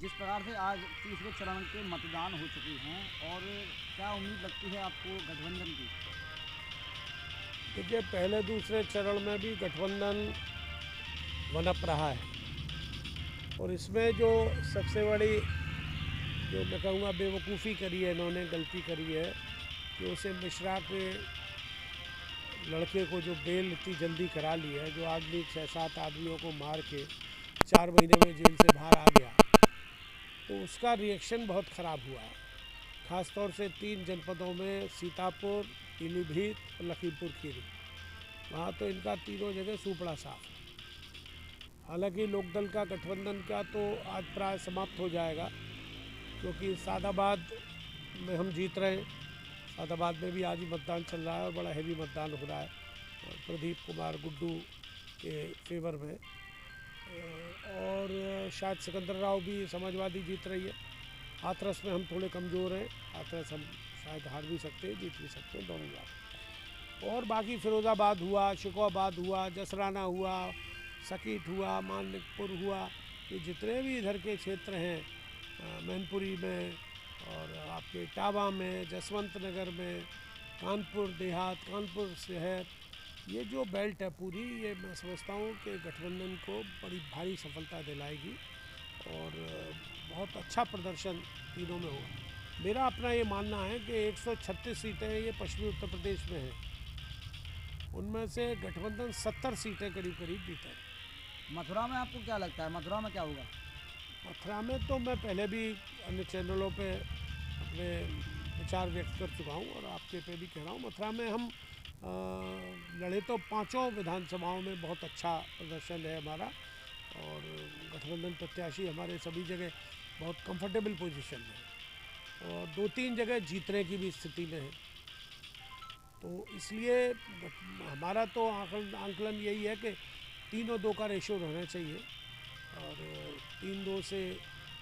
जिस प्रकार से आज तीसरे चरण के मतदान हो चुके हैं और क्या उम्मीद लगती है आपको गठबंधन की? देखिए, पहले दूसरे चरण में भी गठबंधन बनप रहा है और इसमें जो सबसे बड़ी जो मैं कहूँगा बेवकूफ़ी करी है, इन्होंने गलती करी है कि उसे मिश्रा के लड़के को जो बेल इतनी जल्दी करा ली है, जो आदमी 6-7 आदमियों को मार के 4 महीने में जेल से बाहर आ गया, तो उसका रिएक्शन बहुत ख़राब हुआ है। ख़ास तौर से 3 जनपदों में सीतापुर, पीलीभीत और लखीमपुर खीरी, वहाँ तो इनका तीनों जगह सूपड़ा साफ है। हालांकि लोकदल का गठबंधन का तो आज प्राय समाप्त हो जाएगा, क्योंकि सादाबाद में हम जीत रहे हैं। सादाबाद में भी आज ही मतदान चल रहा है और बड़ा हैवी मतदान हो रहा है प्रदीप कुमार गुड्डू के फेवर में, और शायद सिकंदर राव भी समाजवादी जीत रही है। हाथरस में हम थोड़े कमज़ोर हैं, हाथरस हम शायद हार भी सकते हैं, जीत भी सकते हैं, दोनों बात। और बाकी फिरोज़ाबाद हुआ, शिकोहाबाद हुआ, जसराना हुआ, सकीट हुआ, मानिकपुर हुआ, ये जितने भी इधर के क्षेत्र हैं, मैनपुरी में और आपके इटावा में, जसवंत नगर में, कानपुर देहात, कानपुर शहर, ये जो बेल्ट है पूरी, ये मैं समझता हूँ कि गठबंधन को बड़ी भारी सफलता दिलाएगी और बहुत अच्छा प्रदर्शन तीनों में होगा। मेरा अपना ये मानना है कि 136 सीटें ये पश्चिमी उत्तर प्रदेश में हैं, उनमें से गठबंधन 70 सीटें करीब करीब जीतेगा। मथुरा में आपको क्या लगता है, मथुरा में क्या होगा? मथुरा में तो मैं पहले भी अन्य चैनलों पे अपने विचार व्यक्त कर चुका हूँ और आपके पे भी कह रहा हूँ। मथुरा में हम लड़े तो 5 विधानसभाओं में बहुत अच्छा प्रदर्शन है हमारा, और गठबंधन प्रत्याशी हमारे सभी जगह बहुत कंफर्टेबल पोजीशन में और 2-3 जगह जीतने की भी स्थिति में है। तो इसलिए हमारा तो आंकलन यही है कि 3-2 का रेशो रहना चाहिए और 3-2 से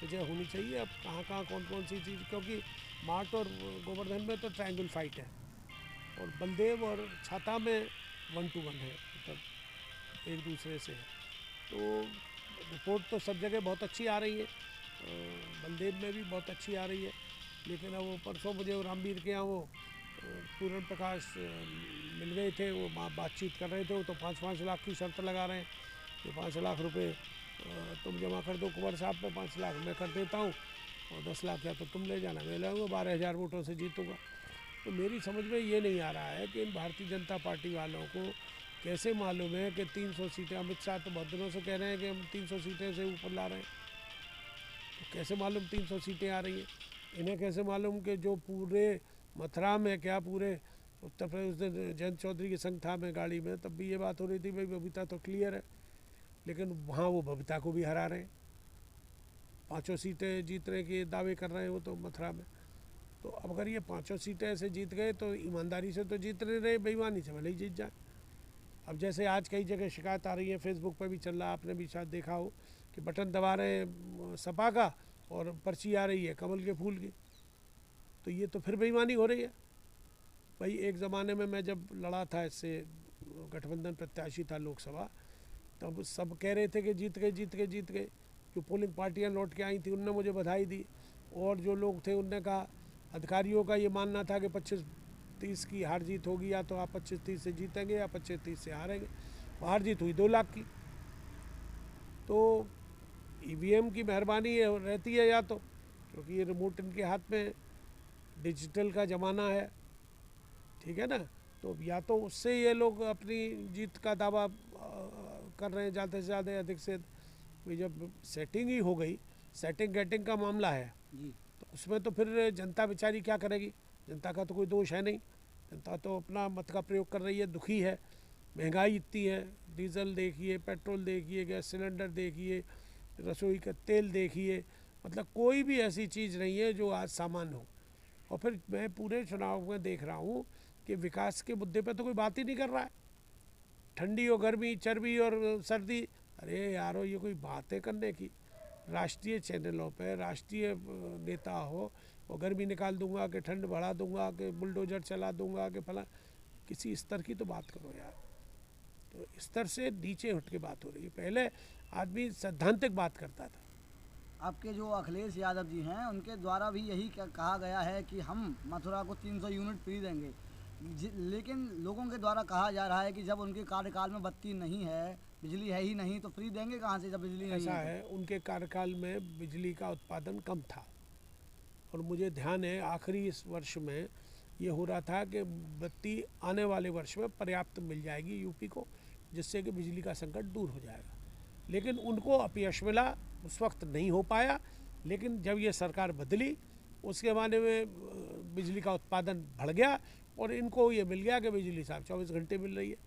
विजय होनी चाहिए। अब कहाँ कौन कौन सी चीज़, क्योंकि मार्ट और गोवर्धन में तो ट्रायंगल फाइट है और बलदेव और छाता में 1-1 है, मतलब एक दूसरे से है। तो रिपोर्ट तो सब जगह बहुत अच्छी आ रही है, बलदेव में भी बहुत अच्छी आ रही है, लेकिन अब वो परसों मुझे वो रामवीर के यहाँ वो पूर्ण प्रकाश मिल गए थे, वो बातचीत कर रहे थे, वो तो 5-5 लाख की शर्त लगा रहे हैं कि 5 लाख रुपए तुम जमा कर दो कुंवर साहब पे, 5 लाख मैं कर देता हूँ और 10 लाख या तो तुम ले जाना, मैं लाऊंगा, 12,000 वोटों से जीतूंगा। तो मेरी समझ में ये नहीं आ रहा है कि इन भारतीय जनता पार्टी वालों को कैसे मालूम है कि 300 सीटें, अमित शाह तो बहुत दिनों से कह रहे हैं कि हम 300 सीटें से ऊपर ला रहे हैं, तो कैसे मालूम 300 सीटें आ रही हैं? इन्हें कैसे मालूम कि जो पूरे मथुरा में, क्या पूरे उत्तर प्रदेश, उस दिन जयंत चौधरी के संग था मैं गाड़ी में, तब भी ये बात हो रही थी भाई बबीता तो क्लियर है, लेकिन वहाँ वो बबीता को भी हरा रहे हैं, 5 सीटें जीतने के दावे कर रहे हैं वो तो मथुरा में। तो अब अगर ये 5 सीटें ऐसे जीत गए तो ईमानदारी से तो जीत नहीं रहे, बेईमानी से भले ही जीत जाए। अब जैसे आज कई जगह शिकायत आ रही है, फेसबुक पर भी चल रहा है, आपने भी शायद देखा हो कि बटन दबा रहे हैं सपा का और पर्ची आ रही है कमल के फूल की, तो ये तो फिर बेईमानी हो रही है। भाई एक ज़माने में मैं जब लड़ा था, इससे गठबंधन प्रत्याशी था लोकसभा, तब सब कह रहे थे कि जीत गए जीत गए जीत गए। जो पोलिंग पार्टियां लौट के आई थी उनने मुझे बधाई दी, और जो लोग थे उनने कहा, अधिकारियों का ये मानना था कि 25-30 की हार जीत होगी, या तो आप 25-30 से जीतेंगे या 25-30 से हारेंगे। हार जीत हुई 2 लाख की। तो ईवीएम की मेहरबानी रहती है, या तो क्योंकि ये रिमोट इनके हाथ में, डिजिटल का ज़माना है, ठीक है ना, तो या तो उससे ये लोग अपनी जीत का दावा कर रहे हैं ज़्यादा से ज़्यादा, अधिक से। जब सेटिंग ही हो गई, सेटिंग गेटिंग का मामला है जी। तो उसमें तो फिर जनता बेचारी क्या करेगी? जनता का तो कोई दोष है नहीं, जनता तो अपना मत का प्रयोग कर रही है, दुखी है। महंगाई इतनी है, डीजल देखिए, पेट्रोल देखिए, गैस सिलेंडर देखिए, रसोई का तेल देखिए, मतलब कोई भी ऐसी चीज़ नहीं है जो आज सामान्य हो। और फिर मैं पूरे चुनाव में देख रहा हूँ कि विकास के मुद्दे पे तो कोई बात ही नहीं कर रहा है। ठंडी और गर्मी, चर्बी और सर्दी, अरे यारो ये कोई बात है करने की? राष्ट्रीय चैनलों पे राष्ट्रीय नेता हो, और गर्मी निकाल दूंगा कि ठंड बढ़ा दूंगा कि बुलडोजर चला दूंगा कि फला, किसी स्तर की तो बात करो यार। तो स्तर से नीचे उठ के बात हो रही है। पहले आदमी सैद्धांतिक बात करता था, आपके जो अखिलेश यादव जी हैं उनके द्वारा भी यही कहा गया है कि हम मथुरा को 300 यूनिट फ्री देंगे, लेकिन लोगों के द्वारा कहा जा रहा है कि जब उनके कार्यकाल में बत्ती नहीं है, बिजली है ही नहीं, तो फ्री देंगे कहाँ से जब बिजली नहीं ऐसा है? है, उनके कार्यकाल में बिजली का उत्पादन कम था और मुझे ध्यान है आखिरी इस वर्ष में ये हो रहा था कि बत्ती आने वाले वर्ष में पर्याप्त मिल जाएगी यूपी को, जिससे कि बिजली का संकट दूर हो जाएगा। लेकिन उनको अपयश मिला, उस वक्त नहीं हो पाया। लेकिन जब ये सरकार बदली उसके बाद में बिजली का उत्पादन बढ़ गया और इनको ये मिल गया कि बिजली साहब 24 घंटे मिल रही है।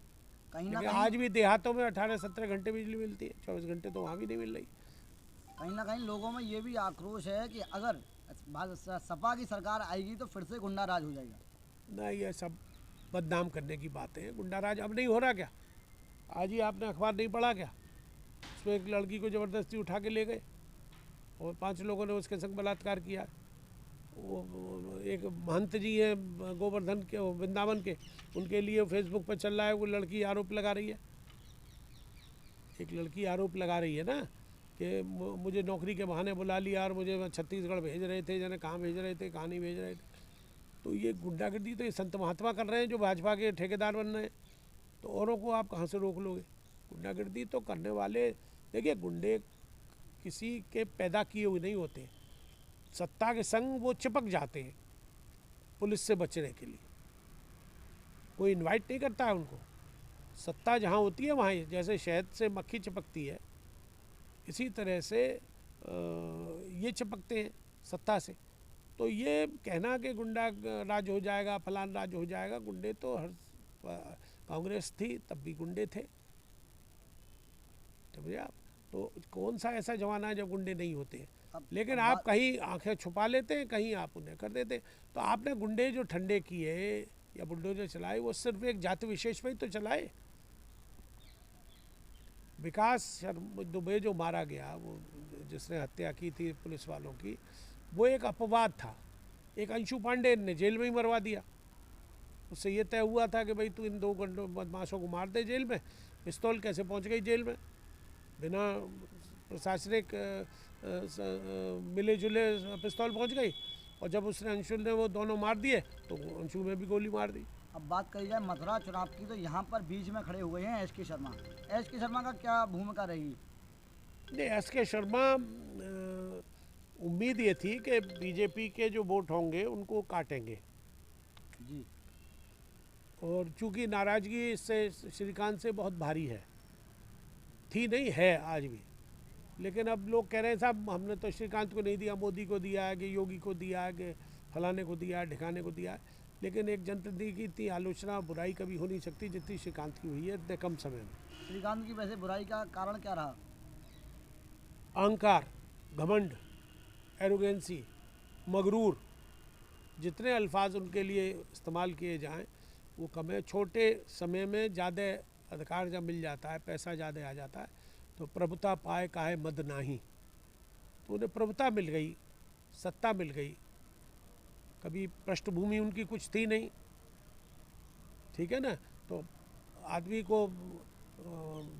कहीं ना लेकिन कहीं आज भी देहातों में 18-17 घंटे बिजली मिलती है, 24 घंटे तो वहाँ भी नहीं मिल रही। कहीं ना कहीं लोगों में ये भी आक्रोश है कि अगर सपा की सरकार आएगी तो फिर से गुंडा राज हो जाएगा। नहीं, ये सब बदनाम करने की बातें हैं। गुंडा राज अब नहीं हो रहा क्या? आज ही आपने अखबार नहीं पढ़ा क्या? उसमें एक लड़की को ज़बरदस्ती उठा के ले गए और 5 लोगों ने उसके संग बलात्कार किया। वो एक महंत जी हैं गोवर्धन के, वृंदावन के, उनके लिए फेसबुक पर चल रहा है, वो लड़की आरोप लगा रही है। एक लड़की आरोप लगा रही है ना कि मुझे नौकरी के बहाने बुला लिया और मुझे छत्तीसगढ़ भेज रहे थे, जाने कहाँ भेज रहे थे, कहाँ नहीं भेज रहे थे। तो ये गुंडागर्दी तो ये संत महात्मा कर रहे हैं जो भाजपा के ठेकेदार बन रहे हैं, तो औरों को आप कहाँ से रोक लोगे? गुंडागर्दी तो करने वाले, देखिए गुंडे किसी के पैदा किए हुए नहीं होते, सत्ता के संग वो चिपक जाते हैं पुलिस से बचने के लिए। कोई इनवाइट नहीं करता है उनको। सत्ता जहाँ होती है वहाँ, जैसे शहद से मक्खी चिपकती है, इसी तरह से ये चिपकते हैं सत्ता से। तो ये कहना कि गुंडा राज हो जाएगा, फलान राज हो जाएगा, गुंडे तो हर कांग्रेस थी तब भी गुंडे थे, समझे आप? तो कौन सा ऐसा जमाना है जब गुंडे नहीं होते हैं? लेकिन आप कहीं आंखें छुपा लेते हैं, कहीं आप उन्हें कर देते हैं। तो आपने गुंडे जो ठंडे किए या बुलडोजर चलाए, वो सिर्फ एक जाति विशेष में ही तो चलाए। विकास दुबे जो मारा गया, वो जिसने हत्या की थी पुलिस वालों की, वो एक अपवाद था। एक अंशु पांडे ने जेल में ही मरवा दिया। उससे ये तय हुआ था कि भाई तू इन 2 बदमाशों को मार दे जेल में। पिस्तौल कैसे पहुंच गई जेल में? बिना प्रशासनिक मिले जुले पिस्तौल पहुंच गई। और जब उसने अंशुल ने वो दोनों मार दिए तो अंशु में भी गोली मार दी। अब बात करी जाए मथुरा चुनाव की, तो यहाँ पर बीच में खड़े हुए हैं एस.के. शर्मा। एस.के. शर्मा का क्या भूमिका रहेगी? नहीं, एस.के. शर्मा, उम्मीद ये थी कि बीजेपी के जो वोट होंगे उनको काटेंगे जी। और चूंकि नाराजगी इससे श्रीकांत से बहुत भारी है, थी नहीं है आज भी। लेकिन अब लोग कह रहे हैं साहब हमने तो श्रीकांत को नहीं दिया, मोदी को दिया है, कि योगी को दिया है, कि फलाने को दिया है, ढिकाने को दिया है। लेकिन एक जनप्रतिनिधि की इतनी आलोचना बुराई कभी हो नहीं सकती जितनी श्रीकांत की हुई है इतने कम समय में। श्रीकांत की वैसे बुराई का कारण क्या रहा? अहंकार, घमंड, एरोगेंसी, मगरूर, जितने अल्फाज उनके लिए इस्तेमाल किए जाएं वो कम है। छोटे समय में ज़्यादा अधिकार जब मिल जाता है, पैसा ज़्यादा आ जाता है, तो प्रभुता पाए काहे मद नाही। तो उन्हें प्रभुता मिल गई, सत्ता मिल गई, कभी पृष्ठभूमि उनकी कुछ थी नहीं, ठीक है ना। तो आदमी को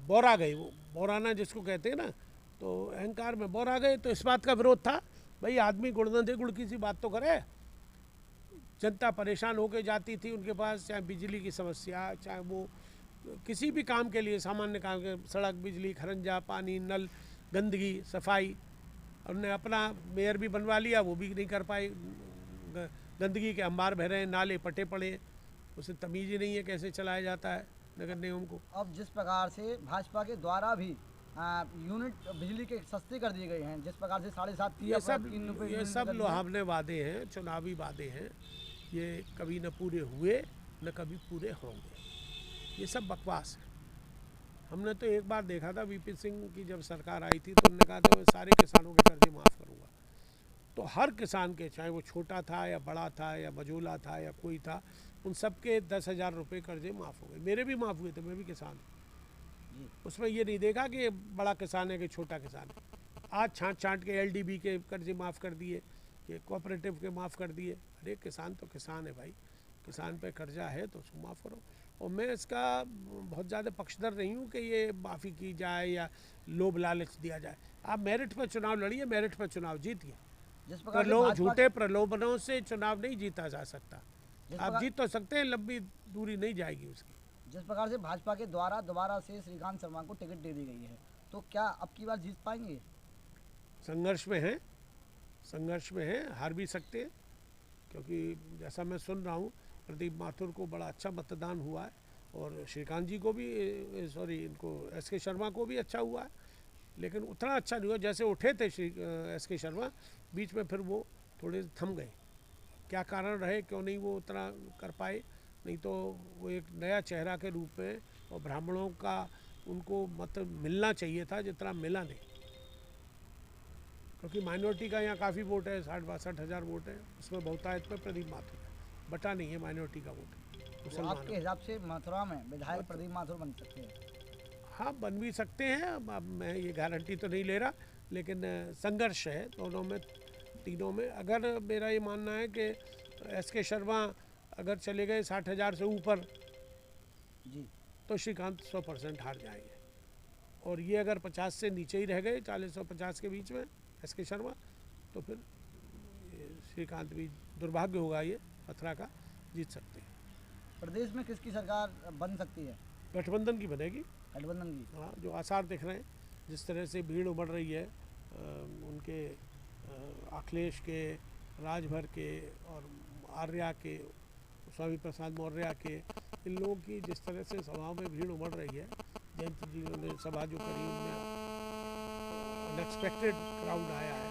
बौरा गई, वो बौराना जिसको कहते हैं ना, तो अहंकार में बौरा गए। तो इस बात का विरोध था, भाई आदमी गुड़ न दे गुड़ की सी बात तो करे। जनता परेशान होकर जाती थी उनके पास, चाहे बिजली की समस्या, चाहे वो किसी भी काम के लिए, सामान्य काम के, सड़क, बिजली, खरंजा, पानी, नल, गंदगी, सफाई। उन्होंने अपना मेयर भी बनवा लिया, वो भी नहीं कर पाए। गंदगी के अंबार बह रहे हैं, नाले पटे पड़े हैं, उसे तमीज़ ही नहीं है कैसे चलाया जाता है नगर निगम को। अब जिस प्रकार से भाजपा के द्वारा भी यूनिट बिजली के सस्ते कर दिए गए हैं, जिस प्रकार से 7.5 ये सब लुभावने वादे हैं, चुनावी वादे हैं। ये कभी न पूरे हुए न कभी पूरे होंगे, ये सब बकवास है। हमने तो एक बार देखा था, वीपी सिंह की जब सरकार आई थी तो उन्होंने कहा था मैं सारे किसानों के कर्जे माफ़ करूँगा। तो हर किसान के, चाहे वो छोटा था या बड़ा था या मजूला था या कोई था, उन सब के 10,000 रुपये कर्जे माफ़ हो गए। मेरे भी माफ़ हुए थे, मैं भी किसान हूँ। उसमें ये नहीं देखा कि बड़ा किसान है कि छोटा किसान है। आज छाँट छाँट के LDB के कर्जे माफ़ कर दिए, कि कोऑपरेटिव के माफ़ कर दिए। अरे किसान तो किसान है भाई, किसान पे कर्जा है तो उसको माफ़ करो। और मैं इसका बहुत ज़्यादा पक्षधर नहीं हूँ कि ये माफ़ी की जाए या लोभ लालच दिया जाए। आप मेरिट पर चुनाव लड़िए, मेरिट पर चुनाव जीतिए। जिस प्रकार से भाजपा झूठे प्रलोभनों से चुनाव नहीं जीता जा सकता। जिस आप प्रकार जीत तो सकते हैं, लंबी दूरी नहीं जाएगी उसकी। जिस प्रकार से भाजपा के द्वारा दोबारा से श्रीकांत शर्मा को टिकट दे दी गई है, तो क्या अब की बार जीत पाएंगे? संघर्ष में है, संघर्ष में है, हार भी सकते हैं, क्योंकि जैसा मैं सुन रहा हूँ प्रदीप माथुर को बड़ा अच्छा मतदान हुआ है और श्रीकांत जी को भी, सॉरी, इनको एस.के. शर्मा को भी अच्छा हुआ है, लेकिन उतना अच्छा नहीं हुआ जैसे उठे थे एस.के. शर्मा, बीच में फिर वो थोड़े थम गए। क्या कारण रहे, क्यों नहीं वो उतना कर पाए? नहीं तो वो एक नया चेहरा के रूप में, और ब्राह्मणों का उनको मत मिलना चाहिए था जितना मिला नहीं, क्योंकि माइनॉरिटी का यहाँ काफ़ी वोट है, 60-62 हज़ार वोट है, उसमें बहुतायत में प्रदीप माथुर है, बटा नहीं है माइनॉरिटी का वोट। तो आपके हिसाब से मथुरा में विधायक प्रदीप माथुर बन सकते हैं? हाँ, बन भी सकते हैं। अब मैं ये गारंटी तो नहीं ले रहा, लेकिन संघर्ष है दोनों में, तीनों में। अगर मेरा ये मानना है कि एस.के. शर्मा अगर चले गए 60 हज़ार से ऊपर जी, तो श्रीकांत 100% हार जाएंगे, और ये अगर 50 से नीचे ही रह गए, 40 और 50 के बीच में एस.के. शर्मा, तो फिर श्रीकांत भी, दुर्भाग्य होगा ये मथुरा का, जीत सकते हैं। प्रदेश में किसकी सरकार बन सकती है? गठबंधन की बनेगी। गठबंधन की? हाँ, जो आसार दिख रहे हैं, जिस तरह से भीड़ उमड़ रही है उनके अखिलेश के, राजभर के और आर्या के, स्वामी प्रसाद मौर्य के, इन लोगों की जिस तरह से सभाओं में भीड़ उमड़ रही है, जयंत जी ने सभा जो करी उनमें अनएक्सपेक्टेड क्राउड आया है,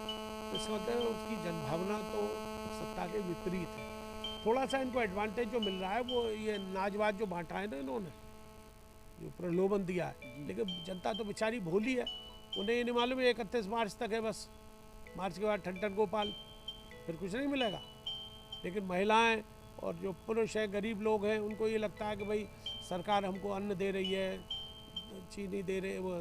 तो इसका मतलब उसकी जनभावना तो सत्ता के विपरीत है। थोड़ा सा इनको एडवांटेज जो मिल रहा है वो ये नाजवाज जो बांटा है ना इन्होंने, जो प्रलोभन दिया है, लेकिन जनता तो बेचारी भोली है, उन्हें ये नहीं मालूम है 31 मार्च तक है बस, मार्च के बाद ठन गोपाल, फिर कुछ नहीं मिलेगा। लेकिन महिलाएं और जो पुरुष हैं, गरीब लोग हैं, उनको ये लगता है कि भाई सरकार हमको अन्न दे रही है, चीनी दे रही है, वो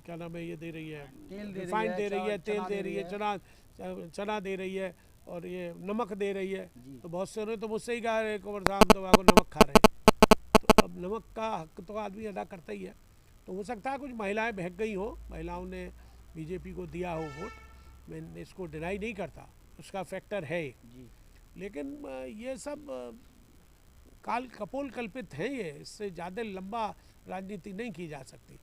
क्या नाम है, ये दे रही है, रिफाइंड दे रही है, तेल दे रही है, चना दे रही है, और ये नमक दे रही है। तो बहुत से ने तो मुझसे ही कहा है कुंवर साहब तो आपको नमक खा रहे हैं, तो अब नमक का हक तो आदमी अदा करता ही है। तो हो सकता है कुछ महिलाएं बहक गई हो, महिलाओं ने बीजेपी को दिया हो वोट, मैं इसको डिनाई नहीं करता, उसका फैक्टर है जी। लेकिन ये सब काल कपोल कल्पित हैं, ये इससे ज़्यादा लंबा राजनीति नहीं की जा सकती।